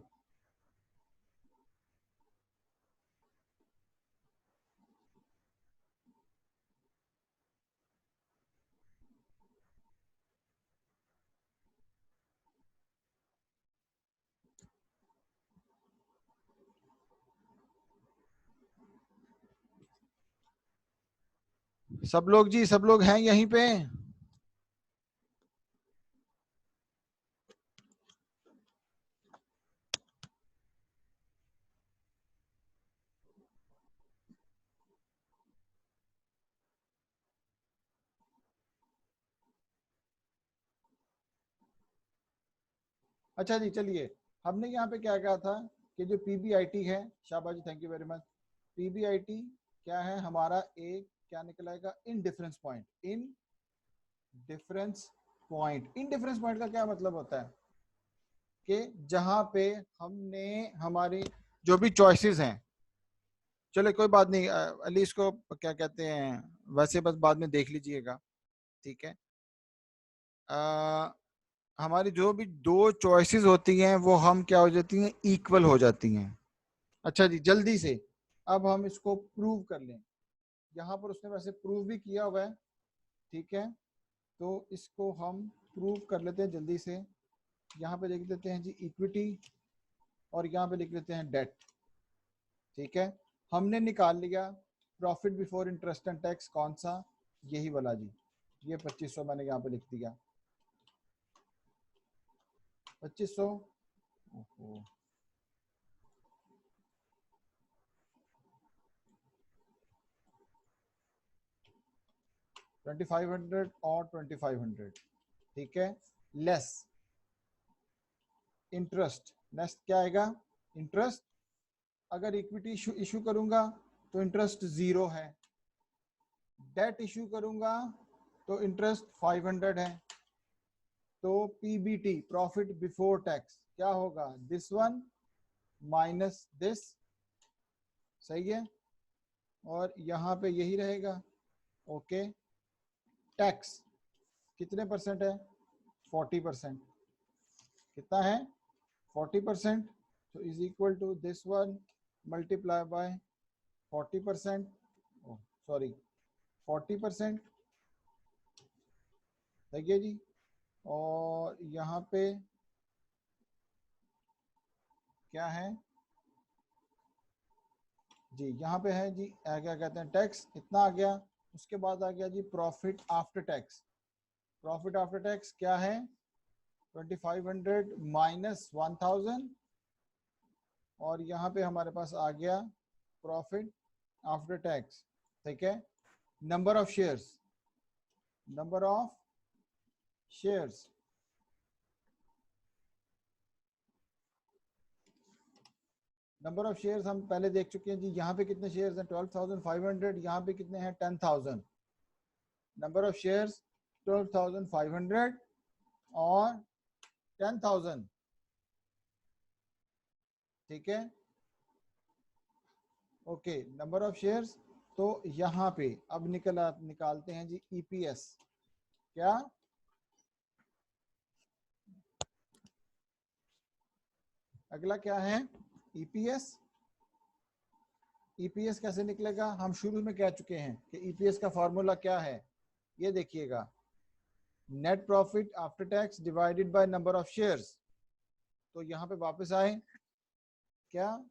सब लोग जी, सब लोग हैं यहीं पे। अच्छा जी, चलिए, हमने यहाँ पे क्या कहा था कि जो PBIT है, शाबाश जी, thank you very much. PBIT क्या है हमारा, एक क्या निकलाएगा, indifference point, indifference point. Indifference point का क्या मतलब होता है कि जहां पे हमने हमारी जो भी चॉइसेस हैं, चलो कोई बात नहीं, अली इसको क्या कहते हैं, वैसे बस बाद में देख लीजिएगा, ठीक है। हमारी जो भी दो चॉइसेस होती हैं वो हम क्या हो जाती हैं, इक्वल हो जाती हैं। अच्छा जी, जल्दी से अब हम इसको प्रूव कर लें। यहाँ पर उसने वैसे प्रूव भी किया हुआ है, ठीक है। तो इसको हम प्रूव कर लेते हैं जल्दी से। यहाँ पे लिख देते हैं जी इक्विटी, और यहाँ पे लिख देते हैं डेट, ठीक है। हमने निकाल लिया profit before interest and tax, कौन सा, यही वाला जी, ये 2500 मैंने यहाँ पे लिख दिया, 2500। 2500 और 2500, ठीक है, लेस इंटरेस्ट। नेक्स्ट क्या आएगा? इंटरेस्ट। अगर इक्विटी इशू करूंगा तो इंटरेस्ट 0 है, डेट इशू करूंगा तो इंटरेस्ट 500 है। तो पीबीटी, प्रॉफिट बिफोर टैक्स, क्या होगा? दिस वन माइनस दिस, सही है, और यहाँ पे यही रहेगा। ओके, टैक्स कितने परसेंट है? 40%। कितना है? 40%। तो is equal to this one multiply by 40%, sorry 40%, ठीक है जी। और यहाँ पे क्या है जी? यहाँ पे है जी क्या कहते हैं, टैक्स इतना आ गया। उसके बाद आ गया जी profit after tax. Profit after tax क्या है? 2500 माइनस 1000, और यहाँ पे हमारे पास आ गया प्रॉफिट आफ्टर टैक्स, ठीक है। Number of shares, number of shares, number of shares हम पहले देख चुके हैं जी। यहाँ पे कितने शेयर्स हैं? 12,500। यहाँ पे कितने हैं? 10,000। नंबर ऑफ शेयर्स 12,500 और 10,000, ठीक है। Okay, number of shares. तो यहाँ पे अब निकालते हैं जी ईपीएस। क्या? अगला क्या है? ईपीएस। ईपीएस कैसे निकलेगा? हम शुरू में कह चुके हैं कि ईपीएस का फॉर्मूला क्या है, ये देखिएगा, net profit after tax divided by number of shares. तो यहाँ पे वापस आए, क्या?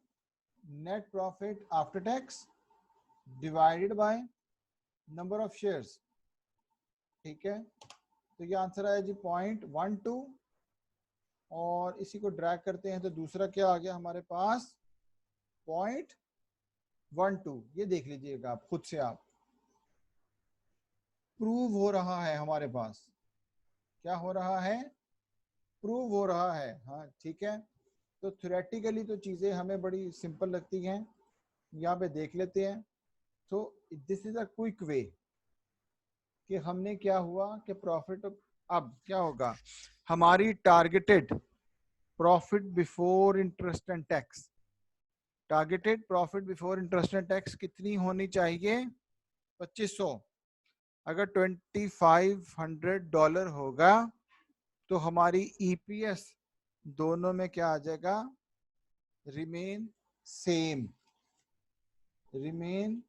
Net profit after tax divided by number of shares, ठीक है। तो ये आंसर आया जी 0.12, और इसी को ड्रैग करते हैं तो दूसरा क्या आ गया हमारे पास? 0.12। ये देख लीजिएगा आप खुद से, आप प्रूव हो रहा है हमारे पास। क्या हो रहा है? प्रूव हो रहा है, हाँ ठीक है। तो थ्योरेटिकली तो चीज़ें हमें बड़ी सिंपल लगती हैं, यहाँ पे देख लेते हैं। तो this is a quick way कि हमने क्या हुआ कि प्रॉफिट, अब क्या होगा हमारी targeted profit before interest and tax, targeted profit before interest and tax कितनी होनी चाहिए? 2500। अगर $2,500 होगा तो हमारी ईपीएस दोनों में क्या आ जाएगा? रिमेन सेम, रिमेन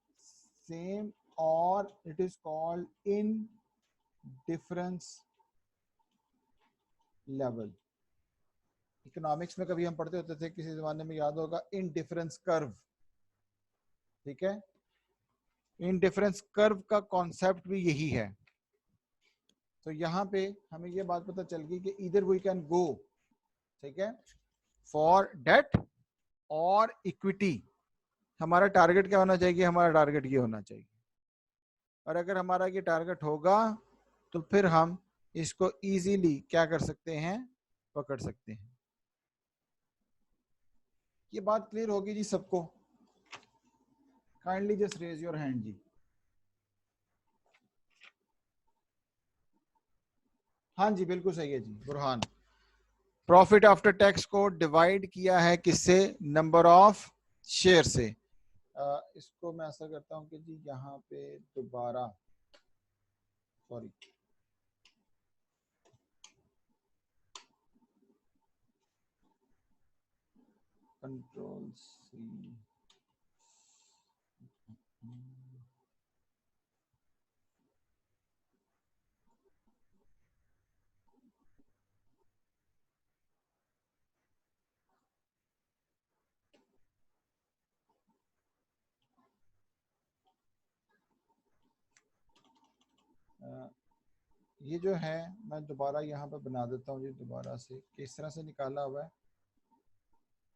सेम, और it is called in difference level. Economics में कभी हम पढ़ते होते थे किसी जमाने में, याद होगा, इन डिफरेंस कर्व, ठीक है। इन डिफरेंस कर्व का कॉन्सेप्ट भी यही है। तो यहाँ पे हमें ये बात पता चल गई कि इधर वी कैन गो, ठीक है, फॉर डेट और इक्विटी। हमारा टारगेट क्या होना चाहिए? हमारा टारगेट ये होना चाहिए। और अगर हमारा ये टारगेट होगा तो फिर हम इसको इजीली क्या कर सकते हैं? पकड़ सकते हैं। ये बात क्लियर होगी जी सबको? Kindly just raise your hand जी। हाँ जी बिल्कुल सही है जी बुरहान। प्रॉफिट आफ्टर टैक्स को डिवाइड किया है किससे? नंबर ऑफ शेयर से। इसको मैं ऐसा करता हूँ कि जी यहाँ पे दोबारा, सॉरी, कंट्रोल सी, ये जो है मैं दोबारा यहाँ पे बना देता हूँ जी दोबारा से। किस तरह से निकाला हुआ है?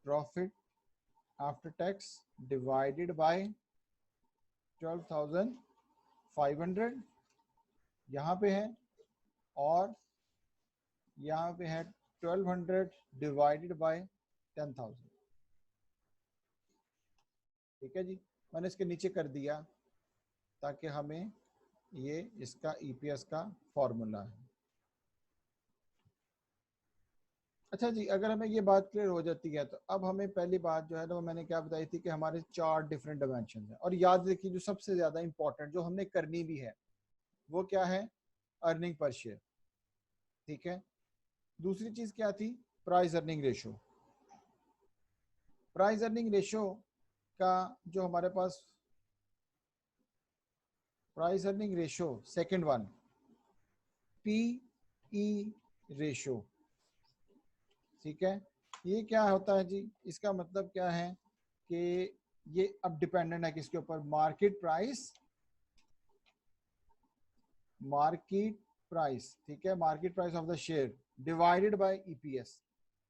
Profit after tax divided by 12,500, यहाँ पे है और यहाँ पे है 1200 डिवाइडेड बाय 10,000। ठीक है जी, मैंने इसके नीचे कर दिया ताकि हमें ये इसका ईपीएस का फॉर्मूला है। अच्छा जी, अगर हमें ये बात क्लियर हो जाती है तो अब हमें पहली बात जो है ना वो मैंने क्या बताई थी कि हमारे 4 डिफरेंट डायमेंशन है। और याद रखिए जो सबसे ज्यादा इंपॉर्टेंट जो हमने करनी भी है वो क्या है, अर्निंग पर शेयर। ठीक है, दूसरी चीज क्या थी, price earning ratio. Price earning ratio का जो हमारे पास price earning ratio second one, P E ratio. ठीक है, ये क्या होता है जी, इसका मतलब क्या है कि ये अब डिपेंडेंट है किसके ऊपर, मार्केट प्राइस, मार्केट प्राइस। ठीक है, market price of the share divided bye EPS.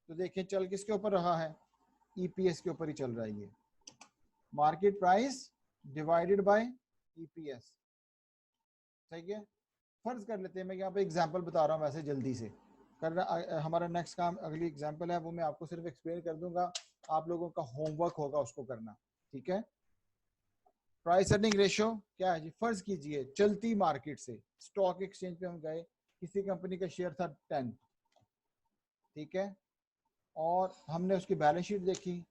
तो देखिए चल किसके ऊपर रहा है, ईपीएस के ऊपर ही चल रहा है ये, market price divided by EPS. ठीक है, फर्ज कर लेते हैं, मैं यहाँ पे एग्जांपल बता रहा हूँ वैसे जल्दी से करना, हमारा नेक्स्ट काम अगली एग्जांपल है वो मैं आपको सिर्फ एक्सप्लेन कर दूंगा, आप लोगों का होमवर्क होगा उसको करना। ठीक है, प्राइस अर्निंग रेशियो क्या है जी, फर्ज कीजिए चलती मार्केट से स्टॉक एक्सचेंज पे हम गए, किसी कंपनी का शेयर था 10। ठीक है, और हमने उसकी बैलेंस शीट देखी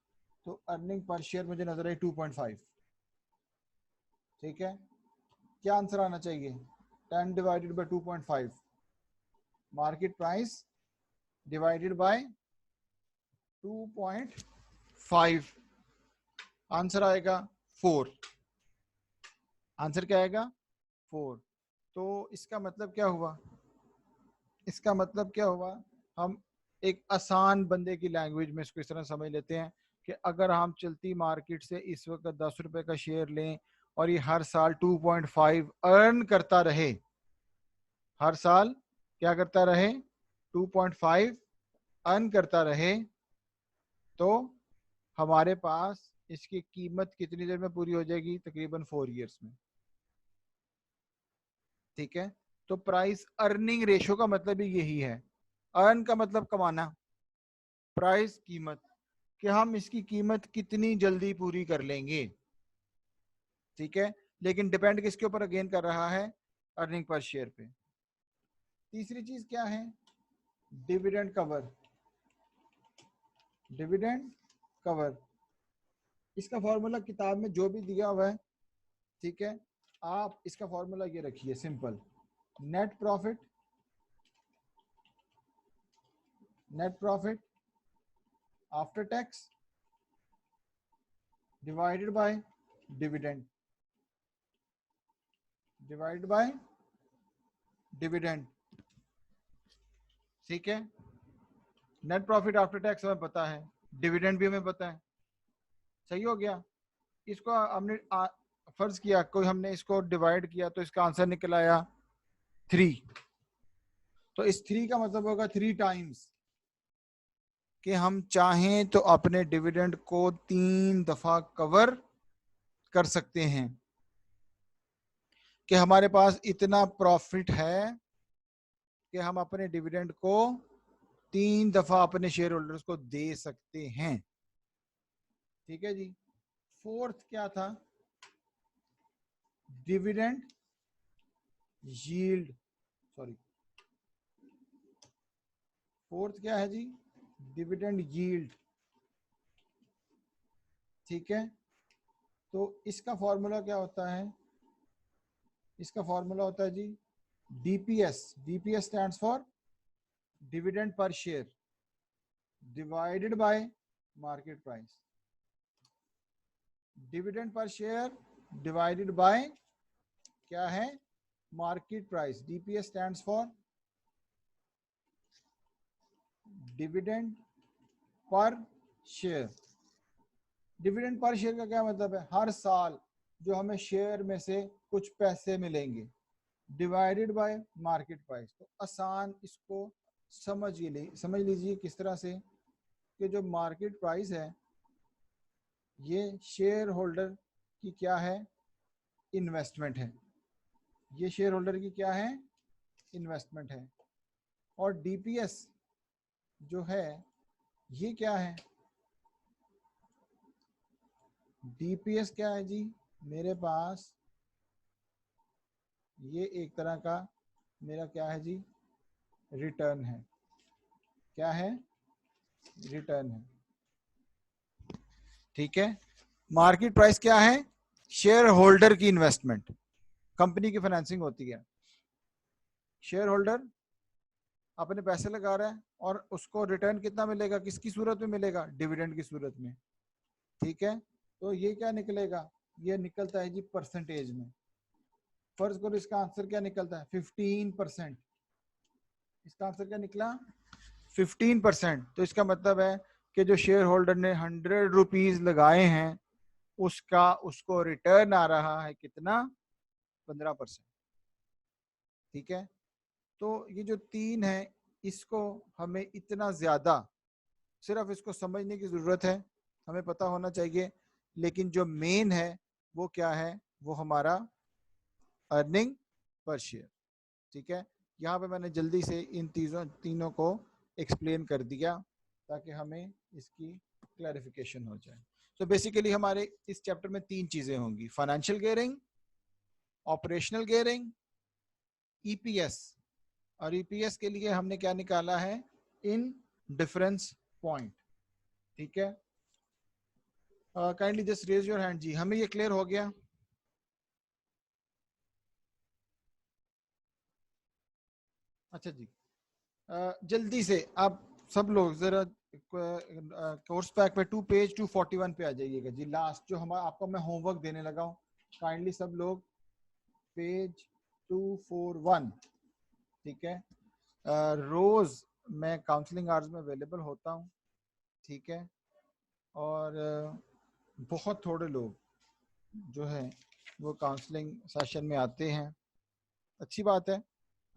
तो अर्निंग पर शेयर मुझे नजर आई 2.5। ठीक है, क्या आंसर आना चाहिए, 10 divided by 2.5, market price divided by 2.5, answer आएगा 4। आंसर क्या आएगा, 4। तो इसका मतलब क्या हुआ, इसका मतलब क्या हुआ, हम एक आसान बंदे की लैंग्वेज में इसको इस तरह समझ लेते हैं कि अगर हम चलती मार्केट से इस वक्त 10 रुपए का शेयर लें और ये हर साल 2.5 अर्न करता रहे, हर साल क्या करता रहे, 2.5 अर्न करता रहे, तो हमारे पास इसकी कीमत कितनी देर में पूरी हो जाएगी, तकरीबन 4 ईयर्स में। ठीक है, तो प्राइस अर्निंग रेशो का मतलब ही यही है, अर्न का मतलब कमाना, प्राइस कीमत, कि हम इसकी कीमत कितनी जल्दी पूरी कर लेंगे। ठीक है, लेकिन डिपेंड किसके ऊपर अगेन कर रहा है, अर्निंग पर शेयर पे। तीसरी चीज क्या है, डिविडेंड कवर। डिविडेंड कवर, इसका फॉर्मूला किताब में जो भी दिया हुआ है, ठीक है, आप इसका फॉर्मूला ये रखिए simple, net profit, net profit after tax divided by dividend, divided by dividend. ठीक है, नेट प्रॉफिट आफ्टर टैक्स हमें पता है, डिविडेंड भी हमें पता है, सही हो गया। इसको हमने फर्ज किया कोई हमने इसको डिवाइड किया तो इसका आंसर निकल आया 3। तो इस 3 का मतलब होगा 3 टाइम्स, कि हम चाहें तो अपने डिविडेंड को 3 दफा कवर कर सकते हैं, कि हमारे पास इतना प्रॉफिट है कि हम अपने डिविडेंड को 3 दफा अपने शेयर होल्डर्स को दे सकते हैं। ठीक है जी, फोर्थ क्या था, डिविडेंड यील्ड, सॉरी फोर्थ क्या है जी, डिविडेंड यील्ड। ठीक है, तो इसका फॉर्मूला क्या होता है, इसका फॉर्मूला होता है जी DPS, DPS stands for dividend per share divided by market price, dividend per share divided by क्या है, market price. DPS stands for dividend per share. Dividend per share का क्या मतलब है, हर साल जो हमें शेयर में से कुछ पैसे मिलेंगे डिवाइडेड बाय मार्केट प्राइस। तो आसान इसको समझ लीजिए किस तरह से, कि जो मार्केट प्राइस है ये शेयर होल्डर की क्या है, इन्वेस्टमेंट है, ये शेयर होल्डर की क्या है,
इन्वेस्टमेंट है। और डीपीएस जो है ये क्या है? डीपीएस क्या है जी? मेरे पास ये एक तरह का मेरा क्या है जी? रिटर्न है। क्या है? रिटर्न है। ठीक है। मार्केट प्राइस क्या है? शेयर होल्डर की इन्वेस्टमेंट, कंपनी की फाइनेंसिंग होती है। शेयर होल्डर अपने पैसे लगा रहा है और उसको रिटर्न कितना मिलेगा? किसकी सूरत में मिलेगा? डिविडेंड की सूरत में। ठीक है। तो ये क्या निकलेगा? ये निकलता है जी परसेंटेज में। फर्ज करो इसका आंसर क्या निकलता है? 15%। इसका आंसर क्या निकला? 15%। तो इसका मतलब है कि जो शेयर होल्डर ने 100 रुपीज लगाए हैं उसका उसको रिटर्न आ रहा है कितना? 15%। ठीक है। तो ये जो 3 है इसको हमें इतना ज्यादा सिर्फ इसको समझने की जरूरत है, हमें पता होना चाहिए। लेकिन जो मेन है वो क्या है? वो हमारा अर्निंग पर शेयर। ठीक है। यहाँ पे मैंने जल्दी से इन तीनों को एक्सप्लेन कर दिया ताकि हमें इसकी क्लैरिफिकेशन हो जाए। तो बेसिकली हमारे इस चैप्टर में 3 चीजें होंगी: financial gearing, operational gearing, EPS. और ईपीएस के लिए हमने क्या निकाला है? Indifference point. ठीक है। Kindly just raise your hand जी, हमें ये क्लियर हो गया? अच्छा जी। जल्दी से आप सब लोग जरा कोर्स पैक पे 2 पेज 241 पे आ जाइएगा जी। लास्ट जो हमारा आपको मैं होमवर्क देने लगा हूँ, काइंडली सब लोग पेज 241। ठीक है। रोज मैं काउंसलिंग आवर्स में अवेलेबल होता हूँ। ठीक है। और बहुत थोड़े लोग जो है वो काउंसलिंग सेशन में आते हैं। अच्छी बात है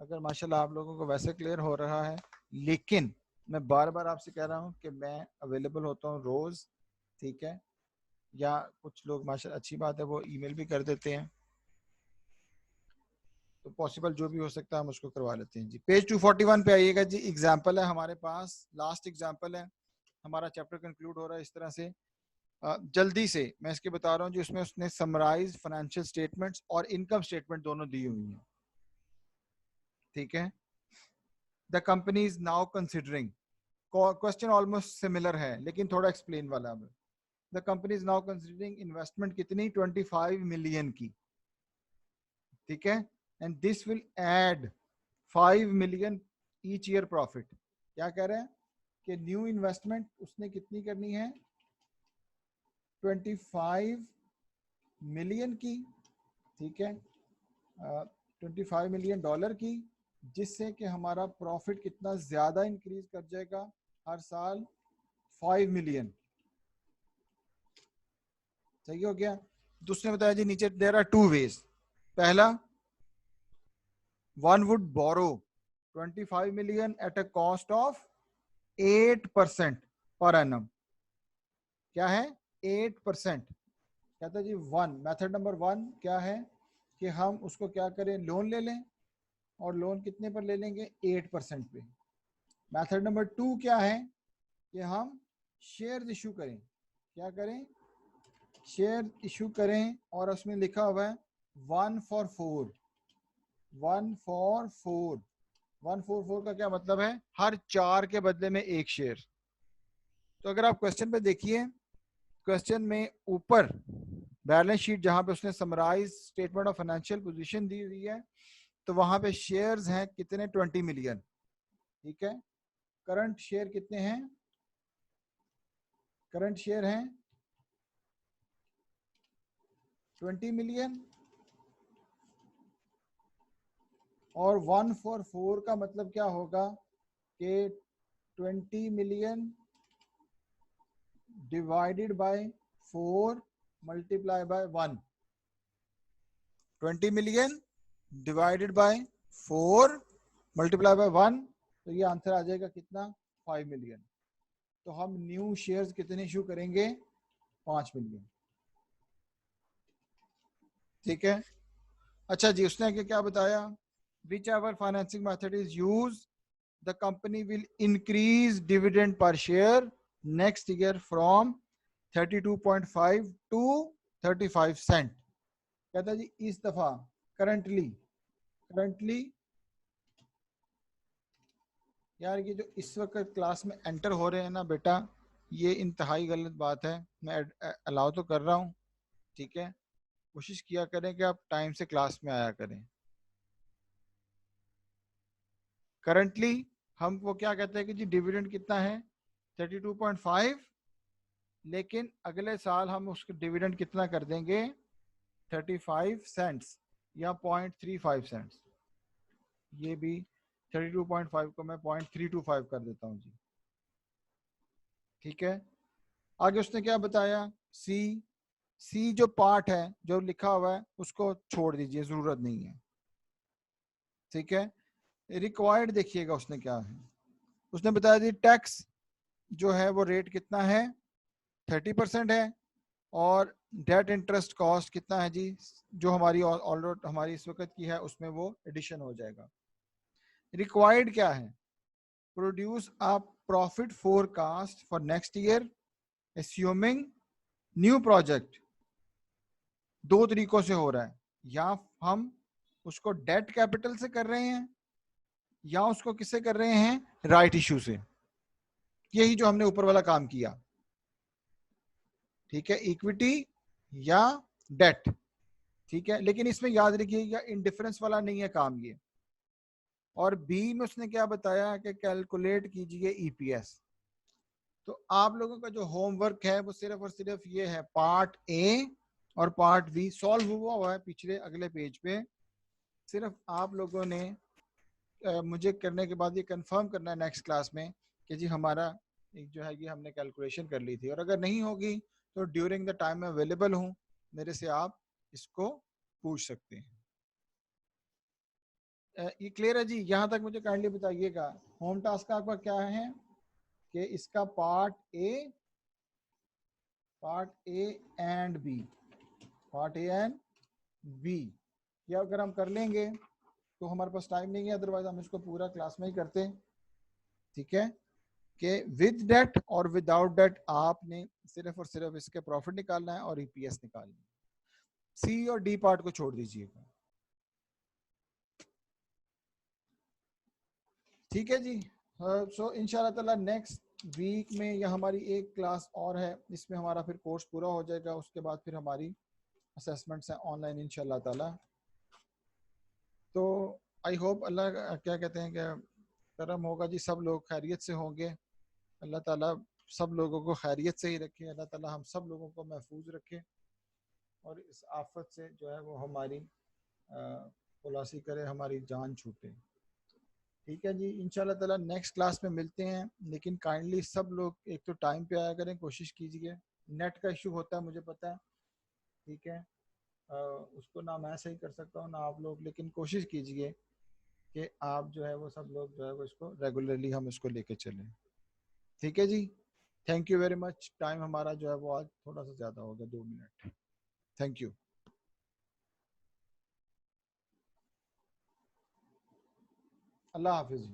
अगर माशाल्लाह आप लोगों को वैसे क्लियर हो रहा है, लेकिन मैं बार बार आपसे कह रहा हूँ कि मैं अवेलेबल होता हूँ रोज। ठीक है। या कुछ लोग माशाल्लाह अच्छी बात है वो ईमेल भी कर देते हैं, तो पॉसिबल जो भी हो सकता है हम उसको करवा लेते हैं जी। पेज 241 पे आइएगा जी। एग्जाम्पल है हमारे पास, लास्ट एग्जाम्पल है, हमारा चैप्टर कंक्लूड हो रहा है इस तरह से। जल्दी से मैं इसके बता रहा हूँ जी। उसमें उसने समराइज फाइनेंशियल स्टेटमेंट्स और इनकम स्टेटमेंट दोनों दी हुई हैं। ठीक है। The company is now considering, question almost similar है लेकिन थोड़ा एक्सप्लेन वाला है। The company is now considering investment कितनी? 25 मिलियन की। ठीक है। And this will add 5 million each year profit. क्या कह रहे हैं कि न्यू इन्वेस्टमेंट उसने कितनी करनी है? 25 मिलियन की। ठीक है। 25 मिलियन डॉलर की, जिससे कि हमारा प्रॉफिट कितना ज्यादा इंक्रीज कर जाएगा हर साल? 5 मिलियन। सही हो गया। दूसरे बताया जी नीचे देयर आर 2 वेज। पहला, one would borrow 25 million at a cost of 8% per annum। क्या है? 8%। कहता है जी मेथड नंबर 1 क्या है कि हम उसको क्या करें? लोन ले लें। और लोन कितने पर ले लेंगे? 8% पे। मेथड नंबर 2 क्या है कि हम शेयर इशू करें। क्या करें? शेयर इशू करें। और उसमें लिखा हुआ है 1 for 4। 1 for 4। 144 का क्या मतलब है? हर 4 के बदले में 1 शेयर। तो अगर आप क्वेश्चन पे देखिए, क्वेश्चन में ऊपर बैलेंस शीट जहां पे उसने summarise statement of financial position दी हुई है, तो वहां पे शेयर्स हैं कितने? 20 मिलियन। ठीक है। करंट शेयर कितने हैं? करंट शेयर हैं 20 मिलियन। और 1 for 4 का मतलब क्या होगा कि 20 million divided by 4 multiply by 1। 20 million divided by 4 multiply by 1, तो ये आंसर आ जाएगा कितना? 5 मिलियन। तो हम न्यू शेयर्स कितने इशू करेंगे? 5 मिलियन। ठीक है। अच्छा जी, उसने आगे क्या बताया? whichever financing method is used, the company will increase dividend per share next year from 32.5 to 35 cent. कहता है जी इस दफा करंटली यार ये जो इस वक्त क्लास में एंटर हो रहे हैं ना बेटा, ये इंतहाई गलत बात है। मैं अलाउ तो कर रहा हूँ, ठीक है, कोशिश किया करें कि आप टाइम से क्लास में आया करें। करंटली हमको क्या कहते हैं कि जी डिविडेंड कितना है 32.5, लेकिन अगले साल हम उसके डिविडेंड कितना कर देंगे 35 सेंट्स या 0.35 सेंट्स। ये भी 32.5 को मैं 0.325 कर देता हूँ जी, ठीक है। आगे उसने क्या बताया, सी जो पार्ट है जो लिखा हुआ है उसको छोड़ दीजिए, जरूरत नहीं है, ठीक है। रिक्वायर्ड देखिएगा उसने क्या है, उसने बताया जी टैक्स जो है वो रेट कितना है 30% है, और डेट इंटरेस्ट कॉस्ट कितना है जी, जो हमारी ऑलरेडी हमारी इस वक्त की है उसमें वो एडिशन हो जाएगा। रिक्वायर्ड क्या है, produce a profit forecast for next year एस्यूमिंग new project. दो तरीकों से हो रहा है, या हम उसको डेट कैपिटल से कर रहे हैं या उसको किससे कर रहे हैं, राइट इशू से। यही जो हमने ऊपर वाला काम किया, ठीक है, इक्विटी या डेट, ठीक है। लेकिन इसमें याद रखिएगा इंडिफरेंस वाला नहीं है काम ये। और बी में उसने क्या बताया कि कैलकुलेट कीजिए ईपीएस। तो आप लोगों का जो होमवर्क है वो सिर्फ और सिर्फ ये है, पार्ट ए और पार्ट बी सॉल्व हुआ है पिछले अगले पेज पे। सिर्फ आप लोगों ने मुझे करने के बाद ये कंफर्म करना है नेक्स्ट क्लास में कि जी हमारा एक जो है ये हमने कैलकुलेशन कर ली थी, और अगर नहीं होगी तो ड्यूरिंग द टाइम मैं अवेलेबल हूँ, मेरे से आप इसको पूछ सकते हैं। ये क्लियर है जी, यहाँ तक मुझे काइंडली बताइएगा। होम टास्क आपका क्या है कि इसका part A and B, part A and B, या अगर हम कर लेंगे तो हमारे पास टाइम नहीं है, अदरवाइज हम इसको पूरा क्लास में ही करते हैं, ठीक है। कि विद डेट और विदाउट डेट आपने सिर्फ और सिर्फ इसके प्रॉफिट निकालना है और ईपीएस निकालना है। सी और डी पार्ट को छोड़ दीजिएगा, ठीक है जी। सो इंशाल्लाह ताला नेक्स्ट वीक में या हमारी एक क्लास और है, इसमें हमारा फिर कोर्स पूरा हो जाएगा, उसके बाद फिर हमारी असेसमेंट्स हैं ऑनलाइन इंशाल्लाह ताला। तो आई होप अल्लाह क्या कहते हैं कि करम होगा जी, सब लोग खैरियत से होंगे। अल्लाह ताला सब लोगों को खैरियत से ही रखे, अल्लाह ताला हम सब लोगों को महफूज रखे और इस आफत से जो है वो हमारी खुलासी करे, हमारी जान छूटे, ठीक है जी। इंशाल्लाह ताला नेक्स्ट क्लास में मिलते हैं, लेकिन काइंडली सब लोग एक तो टाइम पे आया करें, कोशिश कीजिए। नेट का इशू होता है मुझे पता है, ठीक है, उसको ना मैं सही कर सकता हूँ ना आप लोग, लेकिन कोशिश कीजिए कि आप जो है वो सब लोग जो है वो इसको रेगुलरली हम इसको लेके चलें, ठीक है जी। Thank you very much. Time हमारा जो है वो आज थोड़ा सा ज़्यादा हो गया, 2 मिनट। Thank you. अल्लाह हाफिज़।